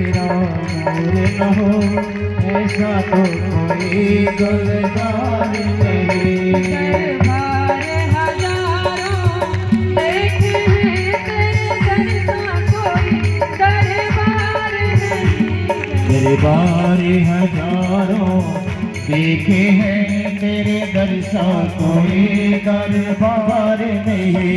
तेरा मोर न हो, ऐसा तो कोई गुलजार नहीं। दरबार हजारों देखे हैं तेरे जैसा कोई दरबार नहीं। दरबार हजारों देखे हैं तेरे दर्शा कोई दरबार नहीं।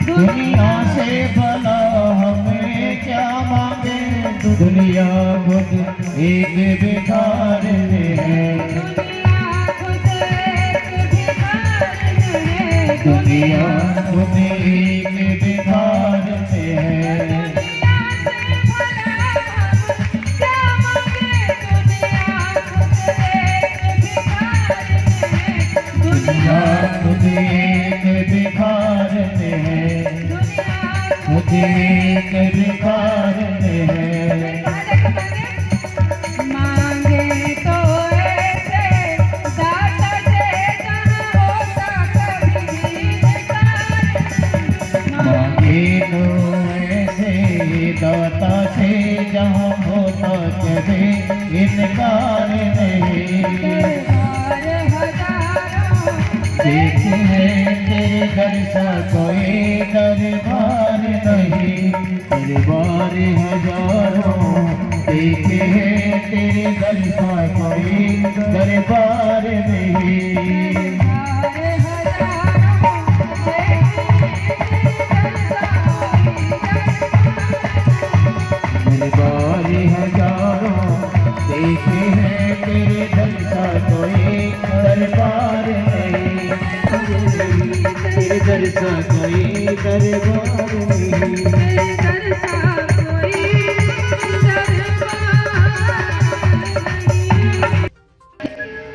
दुनिया से भला हमें क्या मांगे, दुनिया खुद एक भिखार है। दुनिया खुद एक भिखार है। दुनिया खुद एक भिखार है। खुद एक भिखार है। मांगे तो ऐसे दाता से जहाँ होता कभी इनकार। मांगे तो ऐसे दाता से जहाँ होता कभी इनकार नहीं। दरबार हजारों देखे हैं तेरे दर्शा कोई दरबार नहीं। दरबार हजारों देखे हैं तेरे दर्शा कोई दरबार नहीं। दरबार हजारों देखे हैं तेरे दर्शा कोई दरबार नहीं। तेरे दर्शा कोई दरबार नहीं।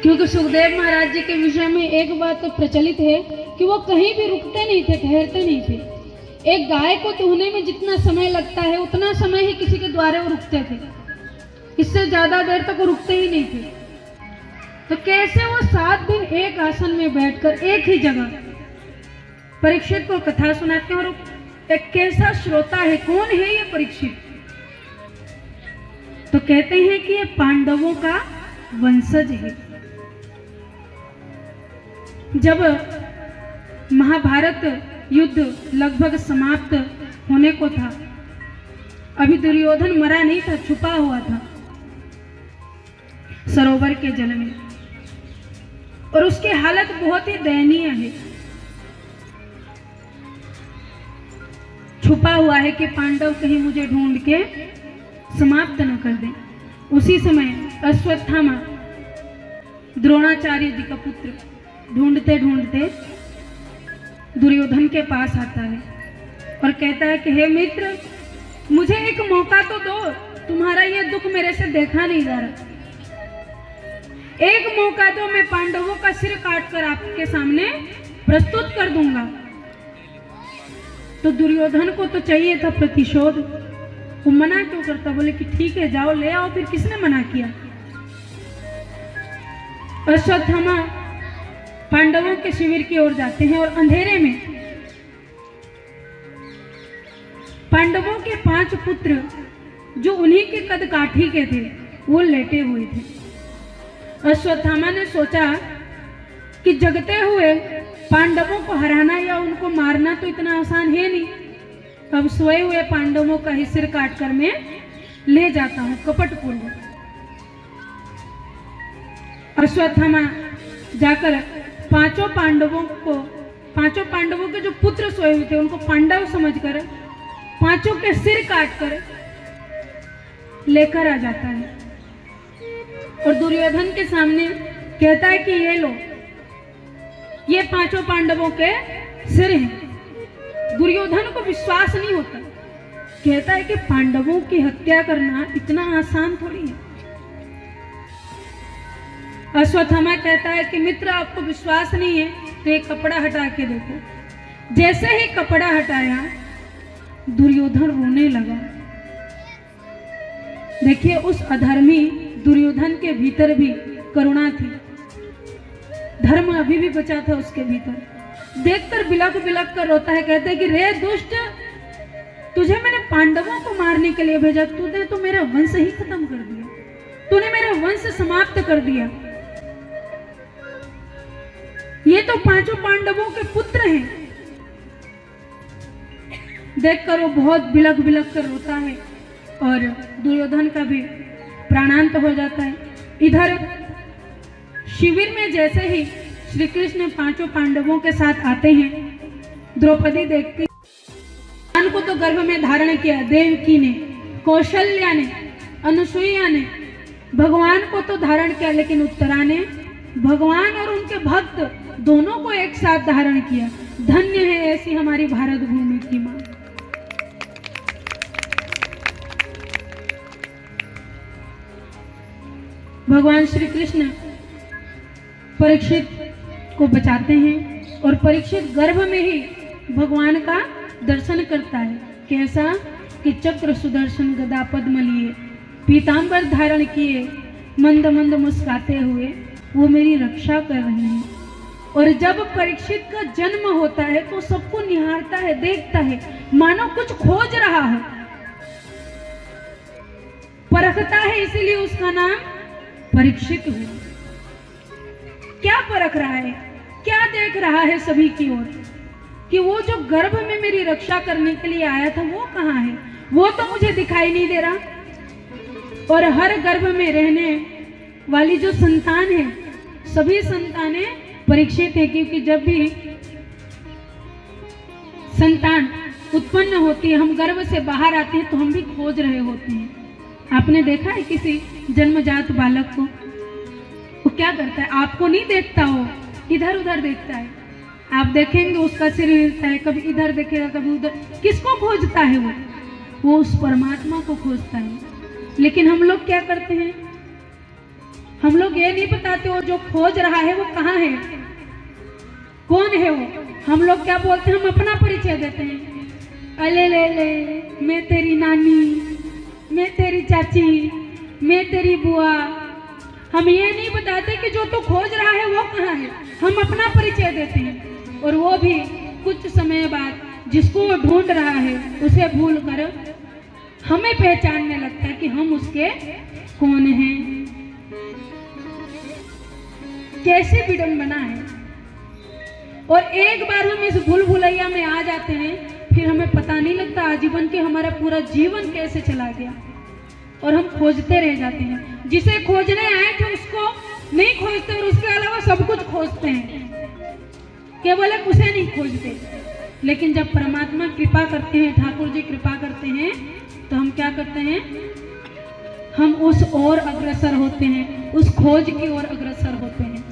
क्योंकि सुखदेव महाराज जी के विषय में एक बात तो प्रचलित है कि वो कहीं भी रुकते नहीं थे, ठहरते नहीं थे। एक गाय को दुहने में जितना समय लगता है उतना समय ही किसी के द्वारे वो रुकते थे, इससे ज्यादा देर तक वो रुकते ही नहीं थे। तो कैसे वो 7 दिन एक आसन में बैठकर एक ही जगह परीक्षित को कथा सुनाते हैं। और एक कैसा श्रोता है, कौन है ये परीक्षित? तो कहते हैं कि ये पांडवों का वंशज है। जब महाभारत युद्ध लगभग समाप्त होने को था, अभी दुर्योधन मरा नहीं था, छुपा हुआ था सरोवर के जल में, और उसकी हालत बहुत ही दयनीय है। छुपा हुआ है कि पांडव कहीं मुझे ढूंढ के समाप्त न कर दें। उसी समय अश्वत्थामा द्रोणाचार्य जी का पुत्र ढूंढते ढूंढते दुर्योधन के पास आता है और कहता है कि हे मित्र, मुझे एक मौका तो दो, तुम्हारा ये दुख मेरे से देखा नहीं जा रहा। एक मौका दो, मैं पांडवों का सिर काटकर आपके सामने प्रस्तुत कर दूंगा। तो दुर्योधन को तो चाहिए था प्रतिशोध, वो मना क्यों करता? बोले कि ठीक है जाओ ले आओ। फिर किसने मना किया? अश्वत्थामा पांडवों के शिविर की ओर जाते हैं और अंधेरे में पांडवों के 5 पुत्र जो उन्हीं के कद काठी के थे वो लेटे हुए थे। अश्वत्थामा ने सोचा कि जगते हुए पांडवों को हराना या उनको मारना तो इतना आसान है नहीं, अब सोए हुए पांडवों का ही सिर काटकर मैं ले जाता हूं कपटपूर्वक। अश्वत्थामा जाकर पांचों पांडवों के जो पुत्र सोए हुए थे उनको पांडव समझकर पांचों के सिर काटकर लेकर आ जाता है और दुर्योधन के सामने कहता है कि ये लो, ये पांचों पांडवों के सिर हैं। दुर्योधन को विश्वास नहीं होता, कहता है कि पांडवों की हत्या करना इतना आसान थोड़ी है। अश्वत्थामा कहता है कि मित्र आपको विश्वास नहीं है तो एक कपड़ा हटा के देखो। जैसे ही कपड़ा हटाया दुर्योधन रोने लगा। देखिए उस अधर्मी दुर्योधन के भीतर भी करुणा थी, धर्म अभी भी बचा था उसके भीतर। देखकर बिलक बिलक कर रोता है, कहते हैं कि रे दुष्ट, तुझे मैंने पांडवों को मारने के लिए भेजा, तूने तो मेरा वंश ही खत्म कर दिया, तूने मेरा वंश समाप्त कर दिया। ये तो पांचों पांडवों के पुत्र हैं। देखकर वो बहुत बिलक बिलक कर रोता है और दुर्योधन का भी प्राणांत हो जाता है। इधर शिविर में जैसे ही श्री कृष्ण पांचों पांडवों के साथ आते हैं, द्रौपदी देखती भगवान को तो गर्भ में धारण किया, देवकी ने, कौशल्या ने, अनुसुईया ने भगवान को तो धारण किया, लेकिन उत्तरा ने भगवान और उनके भक्त दोनों को एक साथ धारण किया। धन्य है ऐसी हमारी भारत भूमि की मां। भगवान श्री कृष्ण परीक्षित को बचाते हैं और परीक्षित गर्भ में ही भगवान का दर्शन करता है। कैसा कि चक्र सुदर्शन गदा पद्म लिए, पीतांबर धारण किए, मंद मंद मुस्कुराते हुए वो मेरी रक्षा कर रहे हैं। और जब परीक्षित का जन्म होता है तो सबको निहारता है, देखता है, मानो कुछ खोज रहा है, परखता है, इसीलिए उसका नाम परीक्षित हुआ। क्या परख रहा है, क्या देख रहा है सभी की ओर कि वो जो गर्भ में मेरी रक्षा करने के लिए आया था वो कहाँ है, वो तो मुझे दिखाई नहीं दे रहा। और हर गर्भ में रहने वाली जो संतान है, सभी संतानें परीक्षित है, क्योंकि जब भी संतान उत्पन्न होती है, हम गर्भ से बाहर आते हैं तो हम भी खोज रहे होते हैं। आपने देखा है किसी जन्मजात बालक को, वो क्या करता है, आपको नहीं देखता, हो इधर उधर देखता है। आप देखेंगे उसका सिर हिलता है, कभी इधर देखेगा कभी उधर। किसको खोजता है वो उस परमात्मा को खोजता है। लेकिन हम लोग क्या करते हैं, हम लोग ये नहीं बताते वो जो खोज रहा है वो कहाँ है, कौन है वो। हम लोग क्या बोलते हैं, हम अपना परिचय देते हैं, अले ले ले, मैं तेरी नानी, मैं तेरी चाची, मैं तेरी बुआ। हम ये नहीं बताते कि जो तो खोज रहा है वो कहाँ है, हम अपना परिचय देते हैं। और वो भी कुछ समय बाद जिसको वो ढूंढ रहा है उसे भूलकर हमें पहचानने लगता है कि हम उसके कौन हैं। कैसी विडंबना है। और एक बार हम इस भूल भुलैया में आ जाते हैं, फिर हमें पता नहीं लगता आजीवन के हमारा पूरा जीवन कैसे चला गया और हम खोजते रह जाते हैं। जिसे खोजने आए थे उसको नहीं खोजते और उसके अलावा सब कुछ खोजते हैं, केवल एक उसे नहीं खोजते। लेकिन जब परमात्मा कृपा करते हैं, ठाकुर जी कृपा करते हैं, तो हम क्या करते हैं, हम उस ओर अग्रसर होते हैं, उस खोज की ओर अग्रसर होते हैं।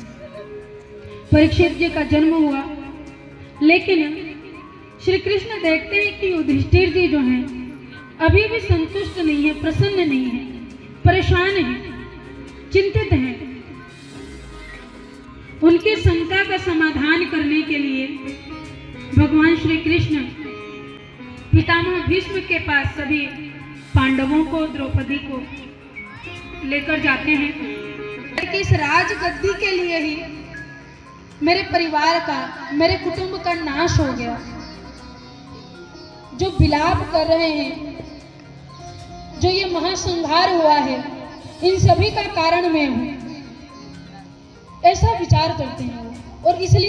परीक्षित जी का जन्म हुआ, लेकिन श्री कृष्ण देखते हैं कि युधिष्ठिर जी जो हैं अभी भी संतुष्ट नहीं है, प्रसन्न नहीं है, परेशान है, चिंतित है। उनकी शंका का समाधान करने के लिए भगवान श्री कृष्ण पितामह भीष्म के पास सभी पांडवों को, द्रौपदी को लेकर जाते हैं कि इस राजगद्दी के लिए ही मेरे परिवार का, मेरे कुटुंब का नाश हो गया। जो विलाप कर रहे हैं, जो ये महासंहार हुआ है, इन सभी का कारण मैं हूं, ऐसा विचार करते हैं और इसलिए